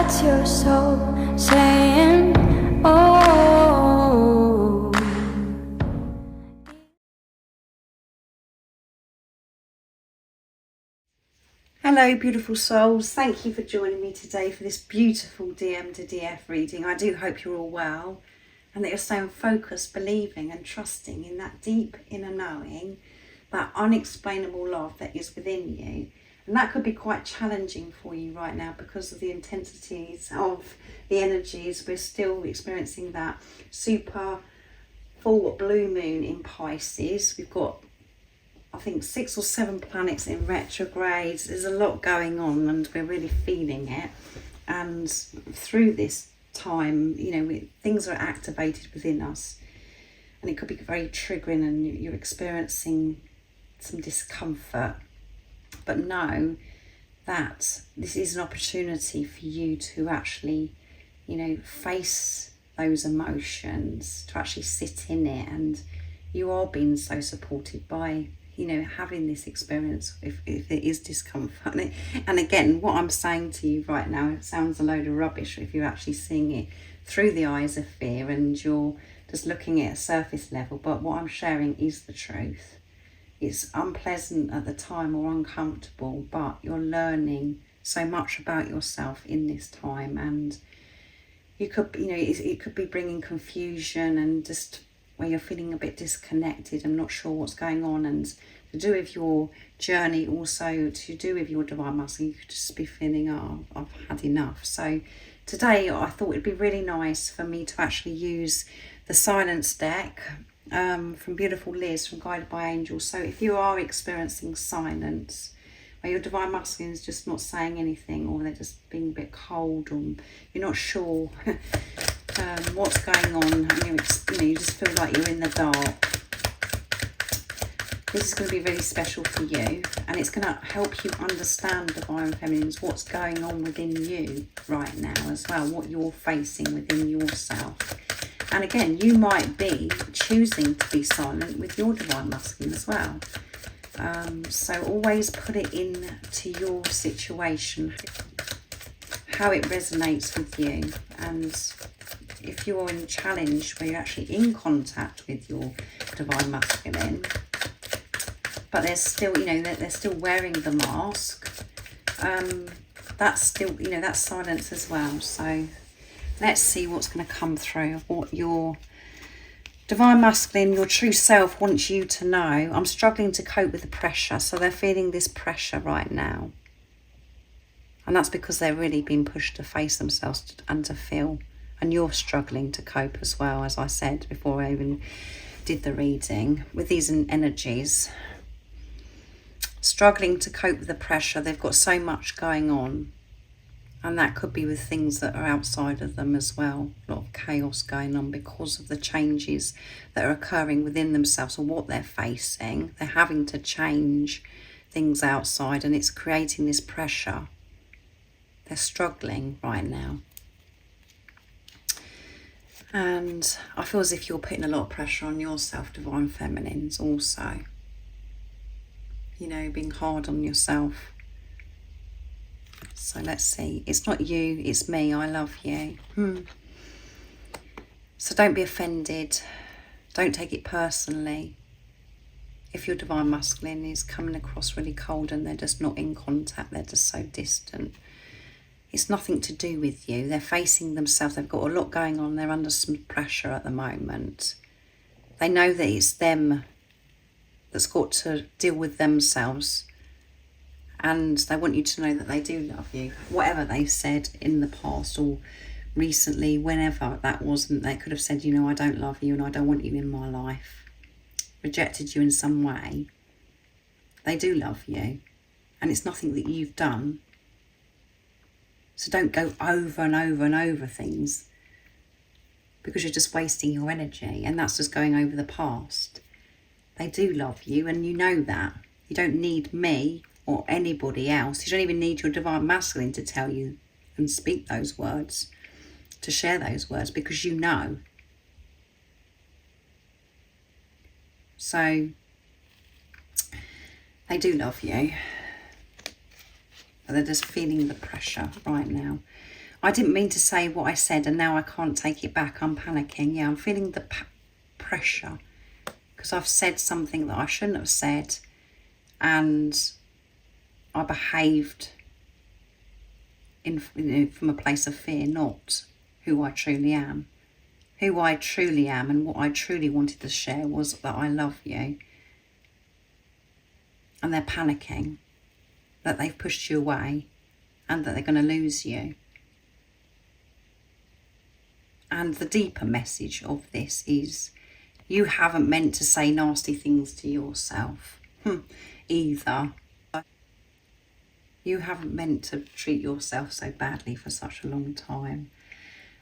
That's your soul saying, oh. Hello beautiful souls, thank you for joining me today for this beautiful DM to DF reading. I do hope you're all well and that you're staying focused, believing and trusting in that deep inner knowing, that unexplainable love that is within you. And that could be quite challenging for you right now because of the intensities of the energies. We're still experiencing that super full blue moon in Pisces. We've got, I think, 6 or 7 planets in retrograde. There's a lot going on and we're really feeling it. And through this time, you know, things are activated within us. And it could be very triggering and you're experiencing some discomfort. But know that this is an opportunity for you to actually, you know, face those emotions, to actually sit in it. And you are being so supported by, you know, having this experience if it is discomfort. And again, what I'm saying to you right now, it sounds a load of rubbish if you're actually seeing it through the eyes of fear and you're just looking at a surface level. But what I'm sharing is the truth. It's unpleasant at the time or uncomfortable, but you're learning so much about yourself in this time. And you could, you know, it could be bringing confusion and just where you're feeling a bit disconnected and not sure what's going on, and to do with your journey, also to do with your divine masculine. You could just be feeling, oh, I've had enough. So today I thought it'd be really nice for me to actually use the silence deck from beautiful Liz from Guided by Angels. So if you are experiencing silence, where your divine masculine is just not saying anything, or they're just being a bit cold, or you're not sure what's going on, and you just feel like you're in the dark, this is going to be really special for you, and it's going to help you understand, divine feminines, what's going on within you right now as well, what you're facing within yourself. And again, you might be choosing to be silent with your divine masculine as well. So always put it into your situation, how it resonates with you. And if you're in a challenge where you're actually in contact with your divine masculine, but there's still, you know, they're still wearing the mask, that's still, you know, that's silence as well. So let's see what's going to come through, of what your divine masculine, your true self, wants you to know. I'm struggling to cope with the pressure. So they're feeling this pressure right now. And that's because they're really being pushed to face themselves and to feel. And you're struggling to cope as well, as I said before I even did the reading, with these energies. Struggling to cope with the pressure. They've got so much going on. And that could be with things that are outside of them as well. A lot of chaos going on because of the changes that are occurring within themselves, or what they're facing. They're having to change things outside, and it's creating this pressure. They're struggling right now. And I feel as if you're putting a lot of pressure on yourself, divine feminines, also. You know, being hard on yourself. So let's see. It's not you, it's me. I love you. So don't be offended. Don't take it personally. If your divine masculine is coming across really cold and they're just not in contact, they're just so distant. It's nothing to do with you. They're facing themselves. They've got a lot going on. They're under some pressure at the moment. They know that it's them that's got to deal with themselves. And they want you to know that they do love you. Whatever they've said in the past or recently, whenever that wasn't, they could have said, you know, I don't love you and I don't want you in my life. Rejected you in some way. They do love you. And it's nothing that you've done. So don't go over and over and over things, because you're just wasting your energy, and that's just going over the past. They do love you, and you know that. You don't need me or anybody else. You don't even need your divine masculine to tell you and speak those words, to share those words, because you know. So they do love you, but they're just feeling the pressure right now. I didn't mean to say what I said and now I can't take it back. I'm panicking. Yeah, I'm feeling the pressure because I've said something that I shouldn't have said, and I behaved from a place of fear, not who I truly am. Who I truly am and what I truly wanted to share was that I love you. And they're panicking that they've pushed you away and that they're going to lose you. And the deeper message of this is you haven't meant to say nasty things to yourself either. You haven't meant to treat yourself so badly for such a long time.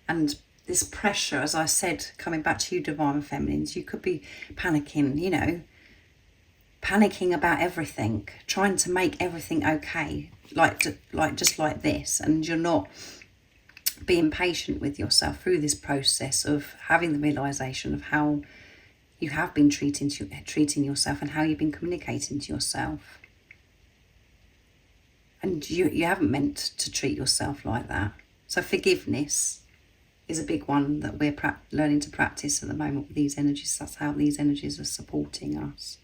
And this pressure, as I said, coming back to you divine feminines, you could be panicking, you know, panicking about everything, trying to make everything okay, just like this, and you're not being patient with yourself through this process of having the realization of how you have been treating yourself and how you've been communicating to yourself. And you haven't meant to treat yourself like that. So forgiveness is a big one that we're learning to practice at the moment with these energies. That's how these energies are supporting us.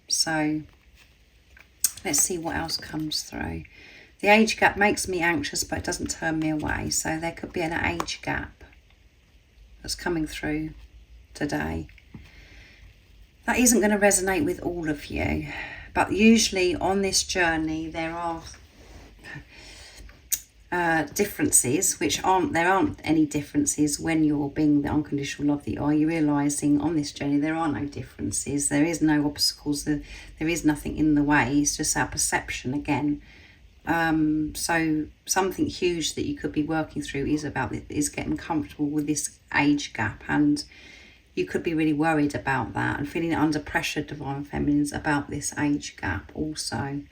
So let's see what else comes through. The age gap makes me anxious, but it doesn't turn me away. So there could be an age gap that's coming through today. That isn't going to resonate with all of you. But usually on this journey, there are differences, there aren't any differences when you're being the unconditional love that you are. You're realising on this journey there are no differences. There is no obstacles. There is nothing in the way. It's just our perception again. So something huge that you could be working through is getting comfortable with this age gap, and you could be really worried about that and feeling under pressure, divine feminines, about this age gap also.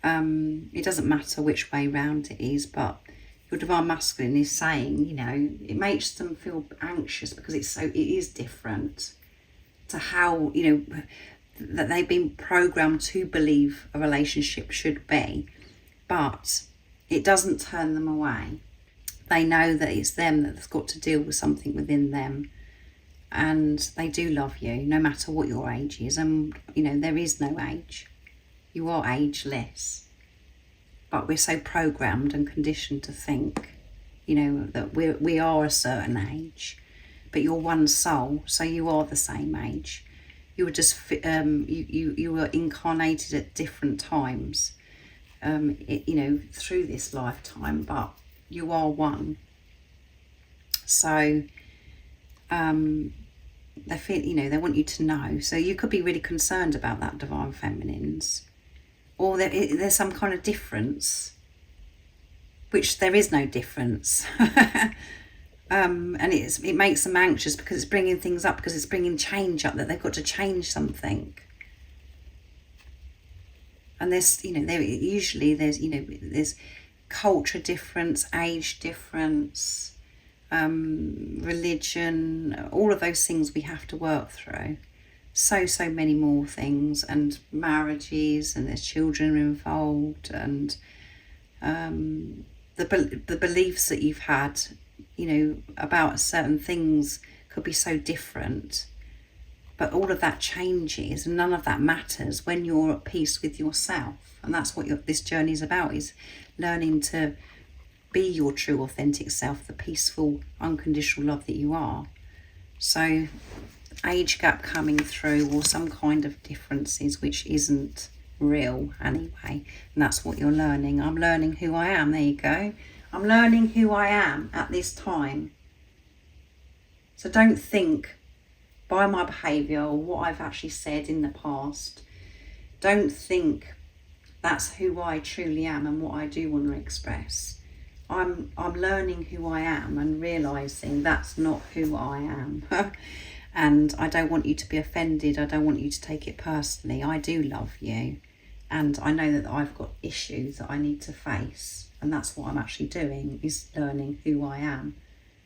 It doesn't matter which way round it is, but your divine masculine is saying, you know, it makes them feel anxious because it is different to how, you know, that they've been programmed to believe a relationship should be, but it doesn't turn them away. They know that it's them that's got to deal with something within them. And they do love you, no matter what your age is. And, you know, there is no age. You are ageless. But we're so programmed and conditioned to think, you know, that we are a certain age. But you're one soul, so you are the same age. You were just, you were incarnated at different times, you know, through this lifetime. But you are one. So, they feel, you know, they want you to know. So you could be really concerned about that, divine feminines, or there's some kind of difference, which there is no difference. And it makes them anxious because it's bringing things up, because it's bringing change up, that they've got to change something. And there's, you know, there's culture difference, age difference, religion, all of those things we have to work through. So many more things, and marriages, and there's children involved, and the beliefs that you've had, you know, about certain things could be so different. But all of that changes, and none of that matters when you're at peace with yourself. And that's what this journey is about, is learning to be your true authentic self, the peaceful unconditional love that you are. So age gap coming through, or some kind of differences which isn't real anyway, and that's what you're learning. I'm learning who I am. There you go. I'm learning who I am at this time. So don't think by my behaviour or what I've actually said in the past, don't think that's who I truly am and what I do want to express. I'm learning who I am and realising that's not who I am. And I don't want you to be offended. I don't want you to take it personally. I do love you. And I know that I've got issues that I need to face. And that's what I'm actually doing, is learning who I am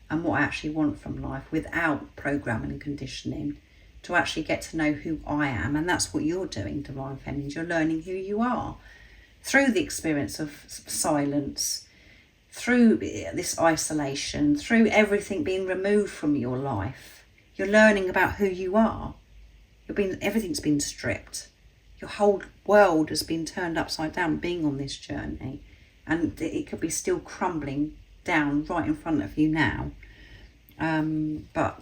and what I actually want from life without programming and conditioning, to actually get to know who I am. And that's what you're doing, divine feminines. You're learning who you are through the experience of silence, through this isolation, through everything being removed from your life, you're learning about who you are. Everything's been stripped. Your whole world has been turned upside down being on this journey, and it could be still crumbling down right in front of you now. But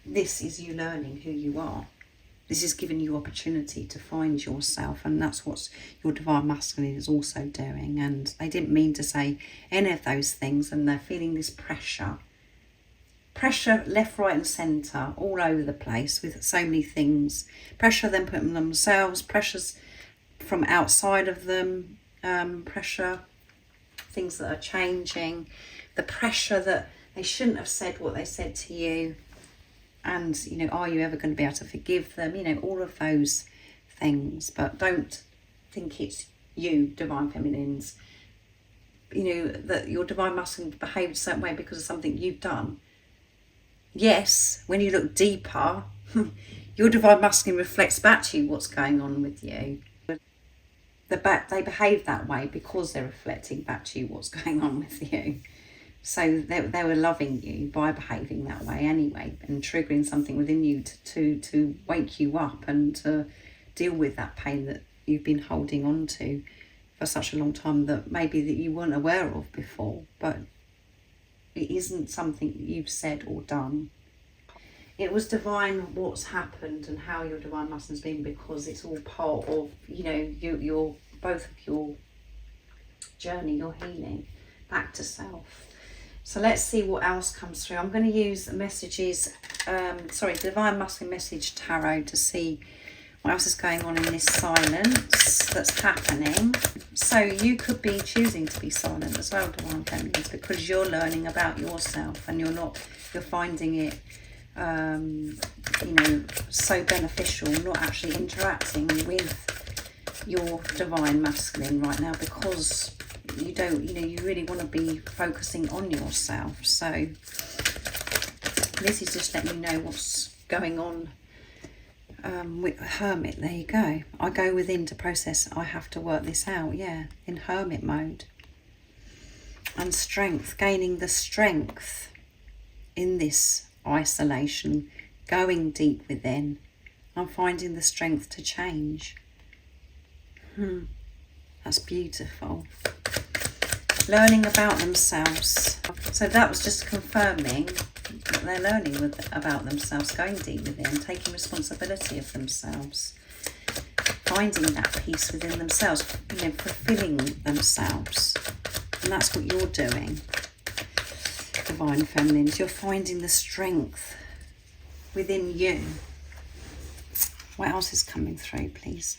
this is you learning who you are. This is giving you opportunity to find yourself, and that's what your divine masculine is also doing. And they didn't mean to say any of those things, and they're feeling this pressure left, right and centre, all over the place with so many things. Pressure them put on themselves, pressures from outside of them, pressure, things that are changing, the pressure that they shouldn't have said what they said to you, and you know, are you ever going to be able to forgive them, you know, all of those things. But don't think it's you, divine feminines, you know, that your divine masculine behaved a certain way because of something you've done. Yes, when you look deeper, your divine masculine reflects back to you what's going on with you. They behave that way because they're reflecting back to you what's going on with you. So they were loving you by behaving that way anyway, and triggering something within you to wake you up and to deal with that pain that you've been holding on to for such a long time, that maybe that you weren't aware of before, but it isn't something that you've said or done. It was divine what's happened and how your divine masculine's been, because it's all part of, you know, your both of your journey, your healing back to self. So let's see what else comes through. I'm going to use the messages, Divine Masculine Message Tarot, to see what else is going on in this silence that's happening. So you could be choosing to be silent as well, Divine Feminines, because you're learning about yourself, and you're finding it, you know, so beneficial, not actually interacting with your Divine Masculine right now, because you don't, you know, you really want to be focusing on yourself. So this is just letting you know what's going on with Hermit. There you go. I go within to process. I have to work this out. Yeah, in Hermit mode. And strength, gaining the strength in this isolation, going deep within. I'm finding the strength to change. That's beautiful. Learning about themselves. So that was just confirming what they're learning about themselves, going deep within, taking responsibility of themselves, finding that peace within themselves, you know, fulfilling themselves. And that's what you're doing, Divine Feminines. You're finding the strength within you. What else is coming through, please?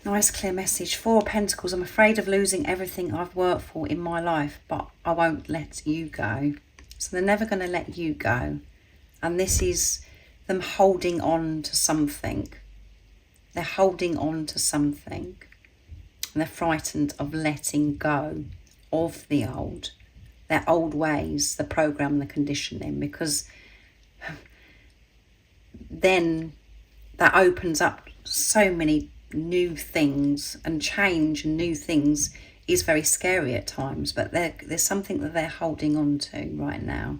Nice clear message. 4 of Pentacles. I'm afraid of losing everything I've worked for in my life, but I won't let you go. So they're never going to let you go. And this is them holding on to something. They're holding on to something. And they're frightened of letting go of the old. Their old ways, the program, the conditioning. Because then that opens up so many new things, and change and new things is very scary at times, but there's something that they're holding on to right now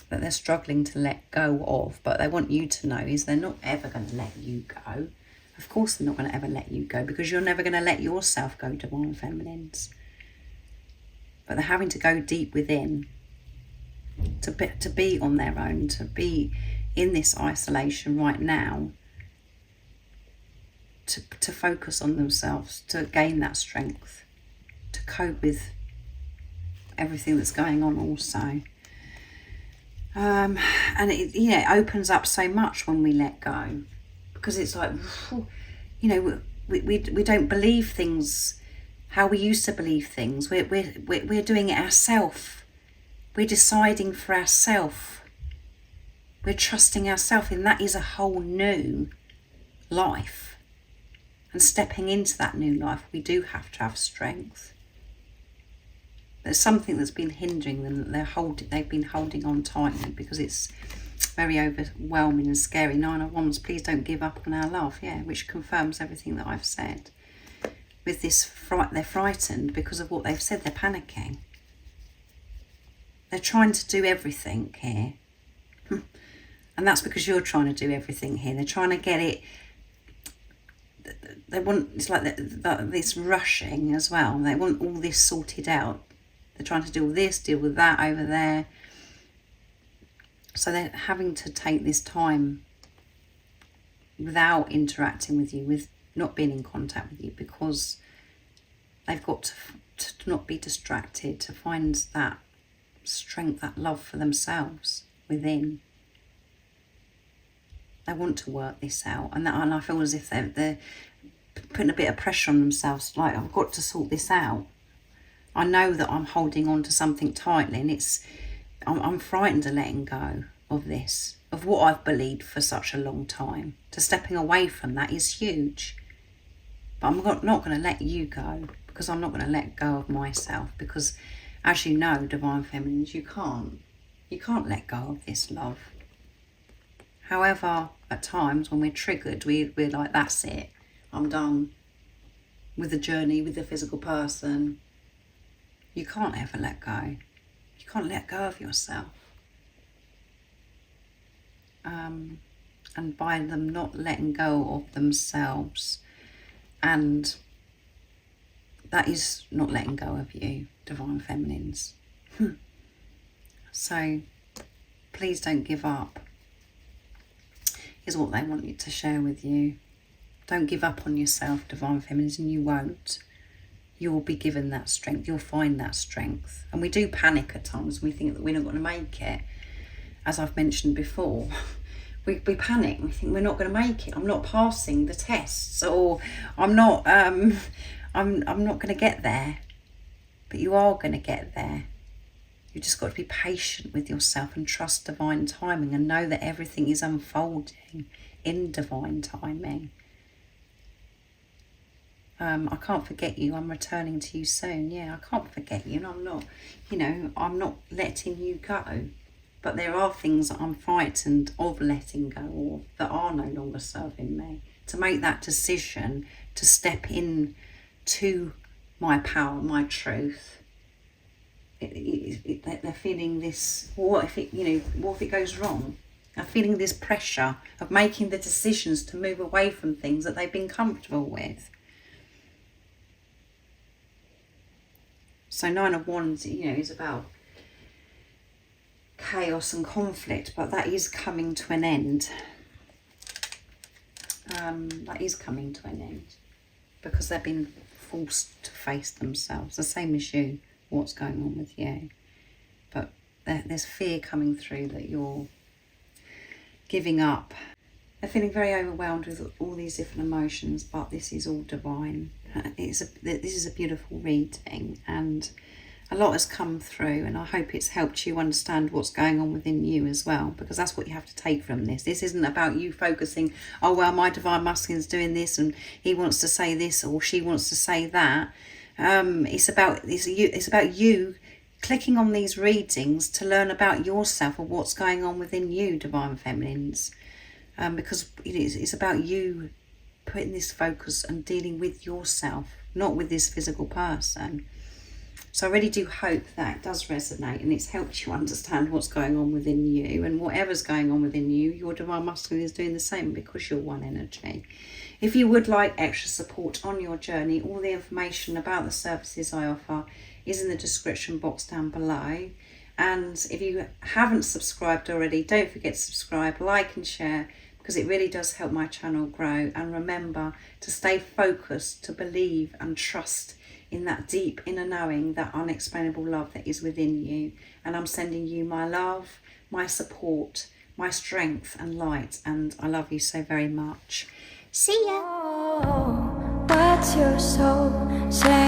that they're struggling to let go of. But they want you to know is they're not ever going to let you go. Of course they're not going to ever let you go, because you're never going to let yourself go, Divine Feminines. But they're having to go deep within to be on their own, to be in this isolation right now, to focus on themselves, to gain that strength, to cope with everything that's going on also. And it, you know, it opens up so much when we let go, because it's like, you know, we don't believe things how we used to believe things. We're doing it ourselves. We're deciding for ourselves. We're trusting ourselves, and that is a whole new life. And stepping into that new life, we do have to have strength. There's something that's been hindering them, that they've been holding on tightly, because it's very overwhelming and scary. 9 of Wands, please don't give up on our love. Yeah, which confirms everything that I've said. With this, they're frightened because of what they've said. They're panicking. They're trying to do everything here. And that's because you're trying to do everything here. They're trying to get it. They want, it's like this rushing as well. They want all this sorted out. They're trying to do all this, deal with that over there. So they're having to take this time without interacting with you, with not being in contact with you, because they've got to not be distracted, to find that strength, that love for themselves within. They want to work this out, and I feel as if they're putting a bit of pressure on themselves, like, I've got to sort this out. I know that I'm holding on to something tightly, and I'm frightened of letting go of this, of what I've believed for such a long time. To stepping away from that is huge. But I'm not going to let you go, because I'm not going to let go of myself, because as you know, Divine Feminines, you can't let go of this love. However, at times when we're triggered, we're like, that's it, I'm done with the journey with the physical person. You can't ever let go. You can't let go of yourself. And by them not letting go of themselves, and that is not letting go of you, Divine Feminines. So please don't give up, is what they want you to share with you. Don't give up on yourself, Divine Feminines, and you won't. You will be given that strength. You'll find that strength. And we do panic at times. We think that we're not going to make it. As I've mentioned before, we panic. We think we're not going to make it. I'm not passing the tests, or I'm not going to get there. But you are going to get there. You just got to be patient with yourself and trust divine timing, and know that everything is unfolding in divine timing. I can't forget you. I'm returning to you soon. Yeah, I can't forget you, and I'm not letting you go. But there are things that I'm frightened of letting go of, that are no longer serving me. To make that decision, to step in to my power, my truth. They're feeling this, what if it goes wrong? They're feeling this pressure of making the decisions to move away from things that they've been comfortable with. So 9 of Wands, is about chaos and conflict, but that is coming to an end. That is coming to an end, because they've been forced to face themselves, the same as you, what's going on with you. But there's fear coming through that you're giving up. They're feeling very overwhelmed with all these different emotions, but this is all divine. This is a beautiful reading, and a lot has come through, and I hope it's helped you understand what's going on within you as well, because that's what you have to take from this. This isn't about you focusing, oh well, my divine masculine's doing this and he wants to say this or she wants to say that. It's about you clicking on these readings to learn about yourself and what's going on within you, Divine Feminines, because it's about you putting this focus and dealing with yourself, not with this physical person. So I really do hope that it does resonate, and it's helped you understand what's going on within you, and whatever's going on within you, your divine masculine is doing the same, because you're one energy. If you would like extra support on your journey, all the information about the services I offer is in the description box down below. And if you haven't subscribed already, don't forget to subscribe, like and share, because it really does help my channel grow. And remember to stay focused, to believe and trust in that deep inner knowing, that unexplainable love that is within you. And I'm sending you my love, my support, my strength and light, and I love you so very much. See ya. Oh, what's your soul saying?